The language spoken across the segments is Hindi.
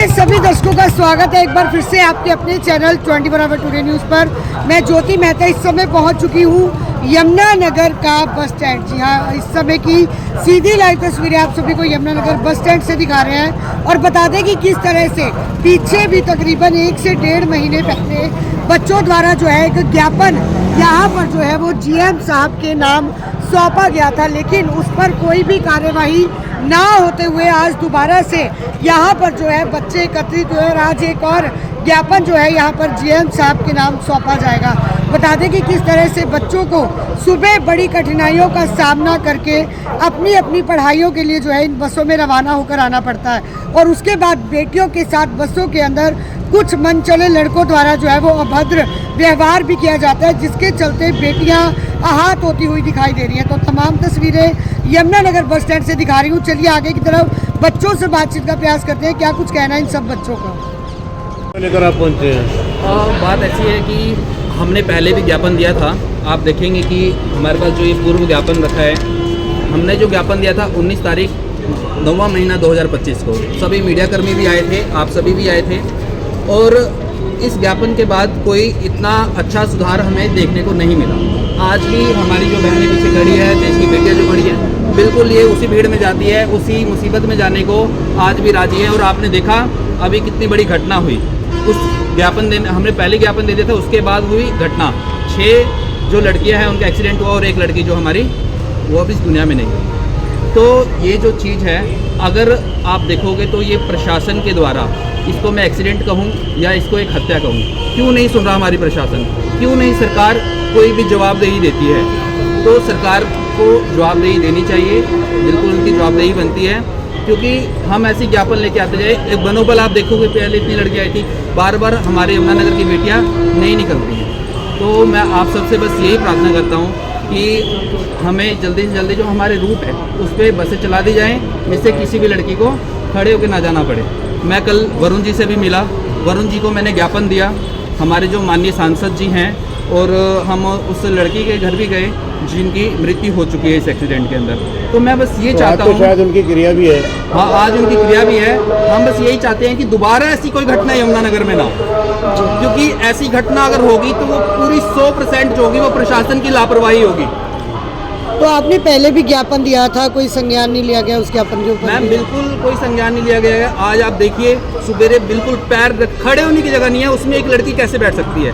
सभी दर्शकों का स्वागत है एक बार फिर से आपके अपने चैनल 24 टुडे न्यूज़ पर। मैं ज्योति मेहता इस समय पहुंच चुकी हूं यमुना नगर का बस स्टैंड। जी हाँ, इस समय की सीधी लाइव तस्वीरें आप सभी को यमुना नगर बस स्टैंड से दिखा रहे हैं और बता दें कि किस तरह से पीछे भी तकरीबन 1 से 1.5 महीने पहले बच्चों द्वारा जो है एक ज्ञापन यहाँ पर जो है वो जीएम साहब के नाम सौंपा गया था, लेकिन उस पर कोई भी कार्यवाही ना होते हुए आज दोबारा से यहाँ पर जो है बच्चे एकत्रित हुए और आज एक और ज्ञापन जो है यहाँ पर जीएम साहब के नाम सौंपा जाएगा। बता दें कि किस तरह से बच्चों को सुबह बड़ी कठिनाइयों का सामना करके अपनी अपनी पढ़ाइयों के लिए जो है इन बसों में रवाना होकर आना पड़ता है और उसके बाद बेटियों के साथ बसों के अंदर कुछ मनचले लड़कों द्वारा जो है वो अभद्र व्यवहार भी किया जाता है, जिसके चलते बेटियां आहत होती हुई दिखाई दे रही हैं। तो तमाम तस्वीरें यमुना नगर बस स्टैंड से दिखा रही हूँ। चलिए आगे की तरफ बच्चों से बातचीत का प्रयास करते हैं, क्या कुछ कहना है इन सब बच्चों का। लेकर आप पहुँचे हैं। बात ऐसी है कि हमने पहले भी ज्ञापन दिया था। आप देखेंगे कि हमारे पास जो ये पूर्व ज्ञापन रखा है, हमने जो ज्ञापन दिया था 19 तारीख 9वां महीना 2025 को। सभी मीडियाकर्मी भी आए थे, आप सभी भी आए थे और इस ज्ञापन के बाद कोई इतना अच्छा सुधार हमें देखने को नहीं मिला। आज भी हमारी जो बहनें पीछे खड़ी है, देश की बेटियाँ जो खड़ी है, बिल्कुल ये उसी भीड़ में जाती है, उसी मुसीबत में जाने को आज भी राजी है। और आपने देखा अभी कितनी बड़ी घटना हुई। उस ज्ञापन देने हमने पहले ज्ञापन दे दिया था, उसके बाद हुई घटना। 6 जो लड़कियां हैं उनका एक्सीडेंट हुआ और एक लड़की जो हमारी वो अब इस दुनिया में नहीं है। तो ये जो चीज़ है, अगर आप देखोगे तो ये प्रशासन के द्वारा, इसको मैं एक्सीडेंट कहूँ या इसको एक हत्या कहूँ, क्यों नहीं सुन रहा हमारी प्रशासन, क्यों नहीं सरकार कोई भी जवाबदेही देती है। तो सरकार को जवाबदेही देनी चाहिए, बिल्कुल उनकी जवाबदेही बनती है, क्योंकि हम ऐसी ज्ञापन लेके आते जाए। एक मनोबल आप देखोगे, पहले इतनी लड़कियाँ आई थी, बार बार हमारे यमुना नगर की बेटियाँ नहीं निकलती हैं। तो मैं आप सबसे बस यही प्रार्थना करता हूँ कि हमें जल्दी से जल्दी जो हमारे रूट है उस पर बसें चला दी जाएँ, जिससे किसी भी लड़की को खड़े होकर ना जाना पड़े। मैं कल वरुण जी से भी मिला, वरुण जी को मैंने ज्ञापन दिया, हमारे जो माननीय सांसद जी हैं, और हम उस लड़की के घर भी गए जिनकी मृत्यु हो चुकी है इस एक्सीडेंट के अंदर। तो मैं बस ये चाहता हूँ, शायद उनकी क्रिया भी है। हाँ, आज उनकी क्रिया भी है। हम बस यही चाहते हैं कि दोबारा ऐसी कोई घटना यमुना नगर में ना हो, क्योंकि ऐसी घटना अगर होगी तो वो पूरी 100% जो होगी वो प्रशासन की लापरवाही होगी। तो आपने पहले भी ज्ञापन दिया था, कोई संज्ञान नहीं लिया गया उस ज्ञापन के ऊपर? मैम बिल्कुल कोई संज्ञान नहीं लिया गया है। आज आप देखिए सुबेरे बिल्कुल पैर खड़े होने की जगह नहीं है, उसमें एक लड़की कैसे बैठ सकती है?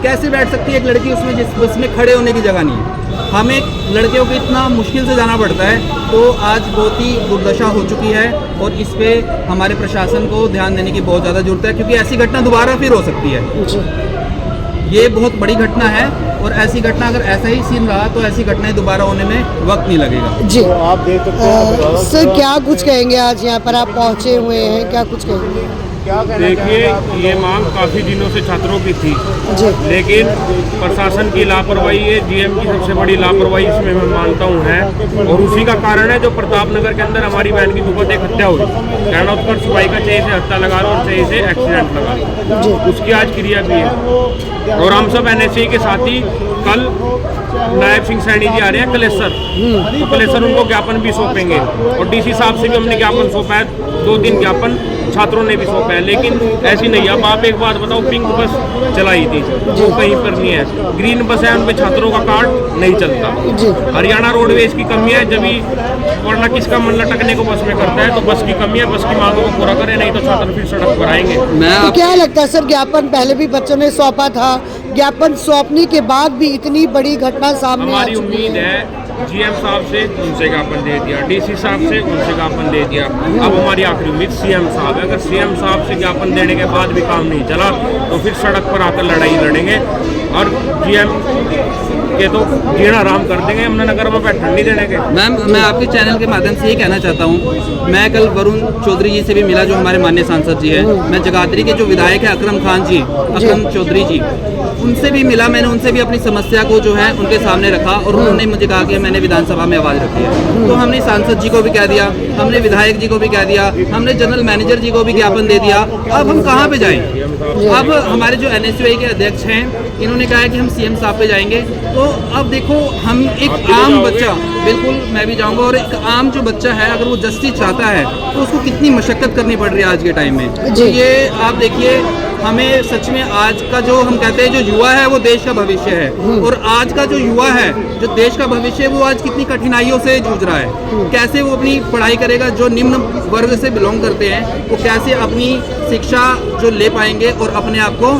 कैसे बैठ सकती है एक लड़की उसमें, जिस उसमें खड़े होने की जगह नहीं है? हमें लड़कियों को इतना मुश्किल से जाना पड़ता है। तो आज बहुत ही दुर्दशा हो चुकी है और इस पे हमारे प्रशासन को ध्यान देने की बहुत ज़्यादा जरूरत है, क्योंकि ऐसी घटना दोबारा फिर हो सकती है। ये बहुत बड़ी घटना है और ऐसी घटना अगर ऐसा ही सीन रहा तो ऐसी घटनाएं दोबारा होने में वक्त नहीं लगेगा। जी तो आप देख सकते हैं। सर, क्या कुछ कहेंगे? आज यहाँ पर आप पहुँचे हुए हैं, क्या कुछ कहेंगे? देखिए, ये मांग काफ़ी दिनों से छात्रों की थी, जी, लेकिन प्रशासन की लापरवाही है, जीएम की सबसे बड़ी लापरवाही इसमें मैं मानता हूँ है। और उसी का कारण है जो प्रताप नगर के अंदर हमारी बहन की दुपट एक हत्या हुई। कहना पर सुबाई का चाहिए से हत्या लगा लो और चाहिए से एक्सीडेंट लगा लो, उसकी आज क्रिया भी है। और हम सब NSA के साथी कल नायब सिंह सैनी जी आ रहे हैं कलेसर, तो कलेसर उनको ज्ञापन भी सौंपेंगे और DC साहब से भी हमने ज्ञापन सौंपा है। 2-3 ज्ञापन छात्रों ने भी सौंपा है, लेकिन ऐसी नहीं। अब आप एक बात बताओ, पिंक बस चलाई थी जो कहीं पर नहीं है, ग्रीन बस है, उन पे छात्रों का कार्ड नहीं चलता। हरियाणा रोडवेज की कमी है, जब भी वरना किसका मन लटकने को बस में करता है। तो बस की कमी है, बस की मांगों को पूरा करें, नहीं तो छात्र फिर सड़क पर आएंगे। तो क्या लगता है सर, ज्ञापन पहले भी बच्चों ने सौंपा था, ज्ञापन सौंपने के बाद भी इतनी बड़ी घटना सामने आ हमारी चुकी है? उम्मीद है GM साहब से उनसे ज्ञापन दे दिया, DC साहब से उनसे ज्ञापन दे दिया, अब हमारी आखिरी उम्मीद CM साहब है। अगर CM साहब से ज्ञापन देने के बाद भी काम नहीं चला तो फिर सड़क पर आकर लड़ाई लड़ेंगे और GM के तो जीना आराम कर देंगे, यमुना नगर में बैठने नहीं देंगे। मैम, मैं आपके चैनल के माध्यम से ये कहना चाहता हूँ, मैं कल वरुण चौधरी जी से भी मिला जो हमारे माननीय सांसद जी हैं। मैं जगाधरी के जो विधायक है अकरम खान जी, अकरम चौधरी जी, उनसे भी मिला। मैंने उनसे भी अपनी समस्या को जो है उनके सामने रखा और उन्होंने मुझे कहा कि मैंने विधानसभा में आवाज़ रखी है। तो हमने सांसद जी को भी कह दिया, हमने विधायक जी को भी कह दिया, हमने जनरल मैनेजर जी को भी ज्ञापन दे दिया। अब हम कहाँ पे जाएं? अब हमारे जो NSUI के अध्यक्ष हैं इन्होंने कहा है कि हम सीएम साहब पे जाएंगे। तो अब देखो हम एक आम बच्चा, बिल्कुल मैं भी जाऊंगा, और एक आम जो बच्चा है अगर वो जस्टिस चाहता है तो उसको कितनी मशक्कत करनी पड़ रही है आज के टाइम में। तो ये आप देखिए, हमें सच में आज का जो हम कहते हैं जो युवा है वो देश का भविष्य है, और आज का जो युवा है जो देश का भविष्य है वो आज कितनी कठिनाइयों से जूझ रहा है। कैसे वो अपनी पढ़ाई करेगा, जो निम्न वर्ग से बिलोंग करते हैं वो कैसे अपनी शिक्षा जो ले पाएंगे और अपने आप को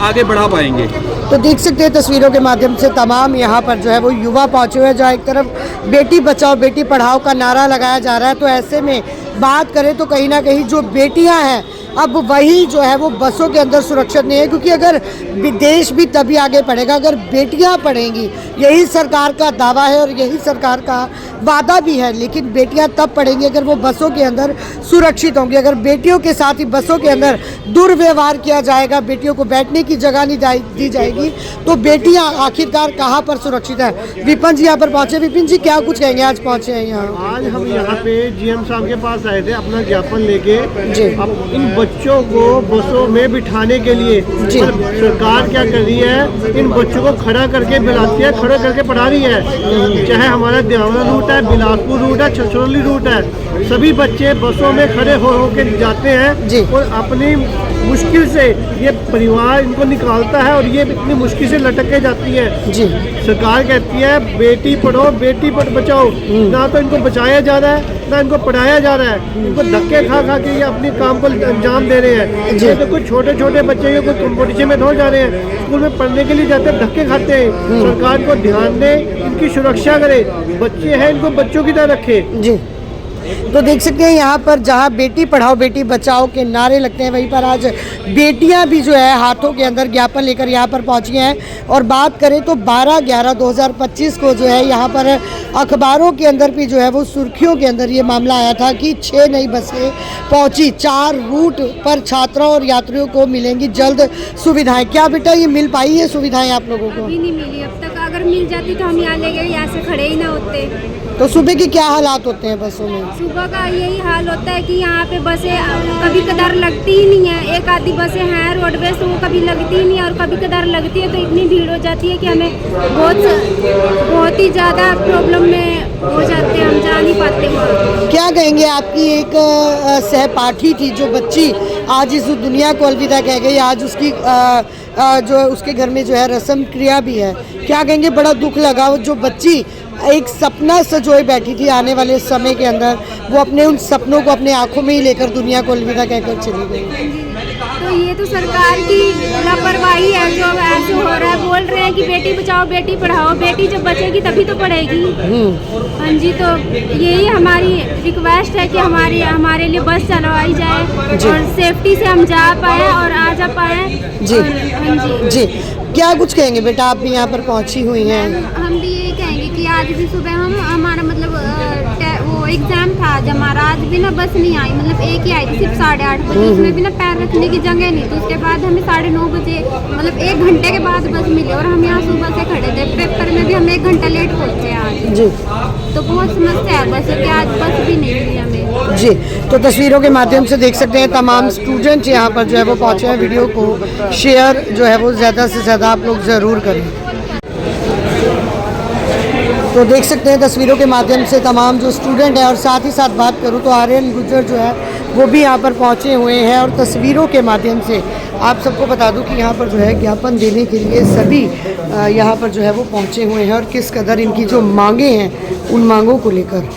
आगे बढ़ा पाएंगे। तो देख सकते हैं तस्वीरों के माध्यम से तमाम यहाँ पर जो है वो युवा पहुँचे हुए हैं, जहाँ एक तरफ बेटी बचाओ बेटी पढ़ाओ का नारा लगाया जा रहा है। तो ऐसे में बात करें तो कहीं ना कहीं जो बेटियाँ हैं अब वही जो है वो बसों के अंदर सुरक्षित नहीं है, क्योंकि अगर देश भी तभी आगे बढ़ेगा अगर बेटियां पढ़ेंगी। यही सरकार का दावा है और यही सरकार का वादा भी है, लेकिन बेटियां तब पढ़ेंगी अगर वो बसों के अंदर सुरक्षित होंगी। अगर बेटियों के साथ ही बसों के अंदर दुर्व्यवहार किया जाएगा, बेटियों को बैठने की जगह नहीं दी जाएगी, तो बेटियां आखिरकार कहाँ पर सुरक्षित है। विपिन जी यहाँ पर पहुँचे। विपिन जी क्या कुछ कहेंगे, आज पहुँचे हैं यहाँ? आज हम यहाँ पे जीएम साहब के पास आए थे अपना ज्ञापन लेके। जी। अब इन बच्चों को बसों में बिठाने के लिए सरकार क्या कर रही है, इन बच्चों को खड़ा करके बिलाती है, खड़ा करके पढ़ा रही है। चाहे हमारा देवाना रूट है, बिलासपुर रूट है, छछरौली रूट है, सभी बच्चे बसों में खड़े हो के जाते हैं और अपनी मुश्किल से ये परिवार इनको निकालता है और ये इतनी मुश्किल से लटक के जाती है। जी। सरकार कहती है बेटी पढ़ो बेटी बचाओ, ना तो इनको बचाया जा रहा है ना इनको पढ़ाया जा रहा है। इनको धक्के खा के ये अपने काम को अंजाम दे रहे हैं। ये तो कुछ छोटे छोटे बच्चे कोई कंपटीशन में थोड़ा जा रहे हैं, स्कूल में पढ़ने के लिए जाते हैं, धक्के खाते हैं। सरकार को ध्यान दे, इनकी सुरक्षा करे, बच्चे हैं इनको बच्चों की तरह रखे। जी। तो देख सकते हैं यहाँ पर जहाँ बेटी पढ़ाओ बेटी बचाओ के नारे लगते हैं, वहीं पर आज बेटियाँ भी जो है हाथों के अंदर ज्ञापन लेकर यहाँ पर पहुँची हैं। और बात करें तो 12/11/2025 को जो है यहाँ पर अखबारों के अंदर भी जो है वो सुर्खियों के अंदर ये मामला आया था कि 6 नई बसें पहुँची, 4 रूट पर छात्रों और यात्रियों को मिलेंगी जल्द सुविधाएँ। क्या बेटा ये मिल पाई है सुविधाएँ आप लोगों को? अभी नहीं मिली, अब तक अगर मिल जाती तो हम यहाँ ले गए, यहाँ से खड़े ही ना होते। तो सुबह की क्या हालात होते हैं बसों में? सुबह का यही हाल होता है कि यहाँ पे बसें कभी कदार लगती ही नहीं है। एक आधी बसें हैं रोडवेज तो वो कभी लगती ही नहीं है, और कभी कदार लगती है तो इतनी भीड़ हो जाती है कि हमें बहुत ही ज़्यादा प्रॉब्लम में हो जाते हैं, हम जा नहीं पाते वहाँ। क्या कहेंगे, आपकी एक सहपाठी थी जो बच्ची आज इस दुनिया को अलविदा कह गई, आज उसकी जो उसके घर में जो है रस्म क्रिया भी है, क्या कहेंगे? बड़ा दुख लगा। जो बच्ची एक सपना सजोए बैठी थी आने वाले समय के अंदर, वो अपने उन सपनों को अपने आंखों में ही लेकर दुनिया को अलविदा कहकर चली गई। तो ये तो सरकार की लापरवाही है जो ऐसे हो रहा है। बोल रहे हैं कि बेटी बचाओ बेटी पढ़ाओ, बेटी जब बचेगी तभी तो पढ़ेगी। हाँ जी, तो यही हमारी रिक्वेस्ट है कि हमारे लिए बस चलवाई जाए और सेफ्टी से हम जा पाए और आ जा पाए। जी। हाँ जी जी। क्या कुछ कहेंगे बेटा, आप भी यहाँ पर पहुँची हुई हैं? हम भी यही कहेंगे कि आज भी सुबह हमारा मतलब वो एग्जाम था आज हमारा, आज भी ना बस नहीं आई, मतलब एक ही आई थी सिर्फ 8:30 बजे, उसमें भी ना पैर रखने की जगह नहीं। तो उसके बाद हमें 9:30 बजे मतलब 1 घंटे के बाद बस मिली, और हम यहाँ सुबह से खड़े थे। पेपर में भी हम 1 घंटा लेट पहुँचे आज। जी। तो बहुत समस्या है बस कि आज बस भी नहीं मिली हमें। जी। तो तस्वीरों के माध्यम से देख सकते हैं तमाम स्टूडेंट यहाँ पर जो है वो पहुँचे हैं। वीडियो को शेयर जो है वो ज़्यादा से ज़्यादा आप लोग ज़रूर करें। तो देख सकते हैं तस्वीरों के माध्यम से तमाम जो स्टूडेंट हैं, और साथ ही साथ बात करूं तो आर्यन गुर्जर जो है वो भी यहाँ पर पहुँचे हुए हैं। और तस्वीरों के माध्यम से आप सबको बता दूं कि यहाँ पर जो है ज्ञापन देने के लिए सभी यहाँ पर जो है वो पहुँचे हुए हैं, और किस कदर इनकी जो मांगे हैं उन मांगों को लेकर।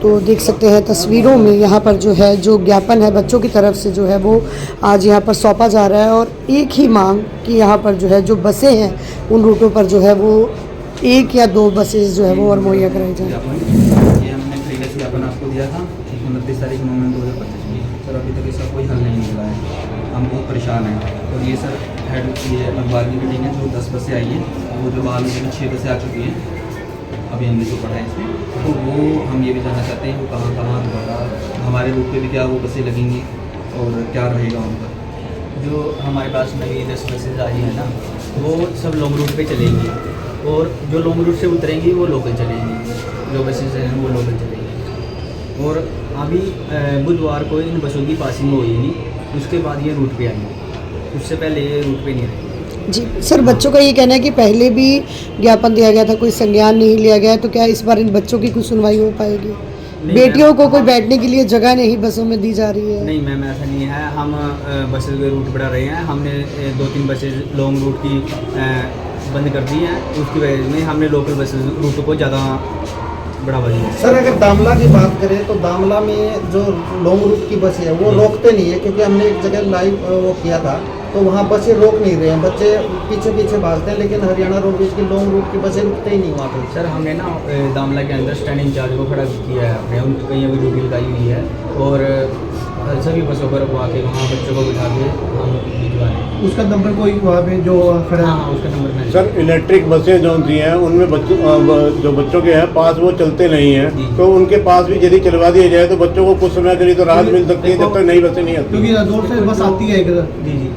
तो देख सकते हैं तस्वीरों में यहाँ पर जो है जो ज्ञापन है बच्चों की तरफ से जो है वो आज यहाँ पर सौंपा जा रहा है, और एक ही मांग कि यहाँ पर जो है जो बसें हैं उन रूटों पर जो है वो 1 या 2 बसेस जो है वो और मुहैया कराई जाए। ये हमने प्रीवियस ज्ञापन आपको दिया था 29 तारीख 9/2025 में, सर अभी तक इसका कोई हल नहीं निकला है, हम बहुत परेशान हैं। और ये सर हेड ये अखबार की मीटिंग है, जो 10 बसें आई हैं, वो जो हाल में 6 बसें आ चुकी हैं, अभी हमने जो पढ़ा है इसमें, तो वो हम ये भी जानना चाहते हैं वो कहाँ दोबारा हमारे रूट पे भी क्या वो बसें लगेंगी और क्या रहेगा उनका। जो हमारे पास नई 10 बसेज आई है ना, वो सब लॉन्ग रूट पे चलेंगी, और जो लॉन्ग रूट से उतरेंगी वो लोकल चलेंगी, जो बसेज हैं वो लोकल चलेंगी। और अभी बुधवार को इन बसों की पासिंग होगी, उसके बाद ये रूट पे आएंगी, उससे पहले ये रूट पे नहीं रहेंगे। जी सर, बच्चों का ये कहना है कि पहले भी ज्ञापन दिया गया था, कोई संज्ञान नहीं लिया गया, तो क्या इस बार इन बच्चों की कुछ सुनवाई हो पाएगी? बेटियों को कोई बैठने के लिए जगह नहीं बसों में दी जा रही है? नहीं मैम, ऐसा नहीं है। हम बसेज के रूट बढ़ा रहे हैं। हमने 2-3 बसेज लॉन्ग रूट की बंद कर दी हैं। उसकी वजह में हमने लोकल बसेज रूट को ज़्यादा बढ़ावा दिया है। सर अगर दामला की बात करें तो दामला में जो लॉन्ग रूट की बसें हैं वो रोकते नहीं है, क्योंकि हमने एक जगह लाइव वो किया था तो वहाँ बसें रोक नहीं रहे हैं, बच्चे पीछे पीछे भागते हैं, लेकिन हरियाणा रोडवेज की लॉन्ग रूट की बसें रुकते ही नहीं वहाँ पर। सर हमने ना दामला के अंदर स्टैंडिंग चार्ज को खड़ा किया है अपने, उनकी कहीं अभी ड्यूटी लगाई हुई है और सभी बसों पर रुकवा के वहाँ बच्चों को बिठा के हम भिजवा रहे हैं। उसका नंबर कोई वहाँ पे जो खड़ा हाँ, उसका नंबर मैं सर इलेक्ट्रिक बसें जो सी हैं उनमें बच्चों जो बच्चों के हैं पास वो चलते नहीं जी। हैं, तो उनके पास भी यदि चलवा दिया जाए तो बच्चों को कुछ समय के लिए तो राहत मिल सकती है जब तक नई बसें नहीं आती। क्योंकि रोड से बस आती है इधर। जी जी।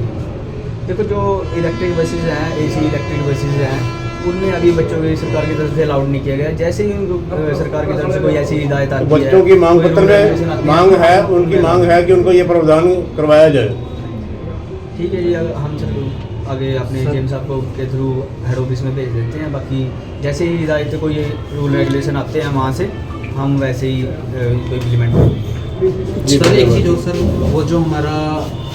देखो जो इलेक्ट्रिक बसेज हैं, AC इलेक्ट्रिक बसेज हैं, उनमें अभी बच्चों की सरकार की तरफ से अलाउड नहीं किया गया। जैसे ही उनको सरकार की तरफ से कोई ऐसी हिदायत आती है, बच्चों की मांग कोई पत्र रेगुलेशन में आती मांग है, उनकी मांग है कि उनको ये प्रावधान करवाया जाए। ठीक है जी, हम सर आगे अपने जेम साहब को के थ्रू हेड ऑफिस में भेज देते हैं। बाकी जैसे ही हिदायत कोई रूल रेगुलेशन आते हैं वहाँ से हम वैसे ही इम्प्लीमेंट करेंगे। सर एक चीज़ और सर, वो जो हमारा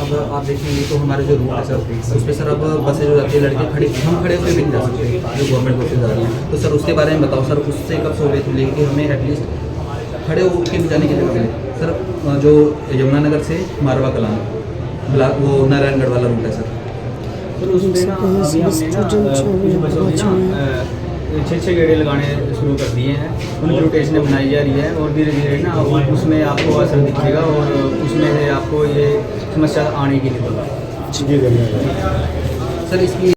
अब आप देखेंगे तो हमारे जो रूट है सर, उस पर सर अब बसें जो जाती है लड़के खड़े, हम खड़े होकर भी नहीं जा सकते जो गवर्नमेंट बसें जा रही हैं, तो सर उसके बारे में बताओ सर, उससे कब सहूलियत मिलेगी कि हमें एटलीस्ट खड़े होकर भी जाने की जगह मिले? सर जो यमुनानगर से मारवा कलां वो नारायणगढ़ वाला रूट है सर, तो उसमें ना अभी हमने ना कुछ बसों की ना 6 गेड़े लगाने शुरू कर दिए हैं। उनकी रोटेशनें बनाई जा रही है और धीरे धीरे ना उसमें आपको असर दिखेगा और उसमें से आपको ये समस्या आने की नहीं। जी धन्यवाद सर इसकी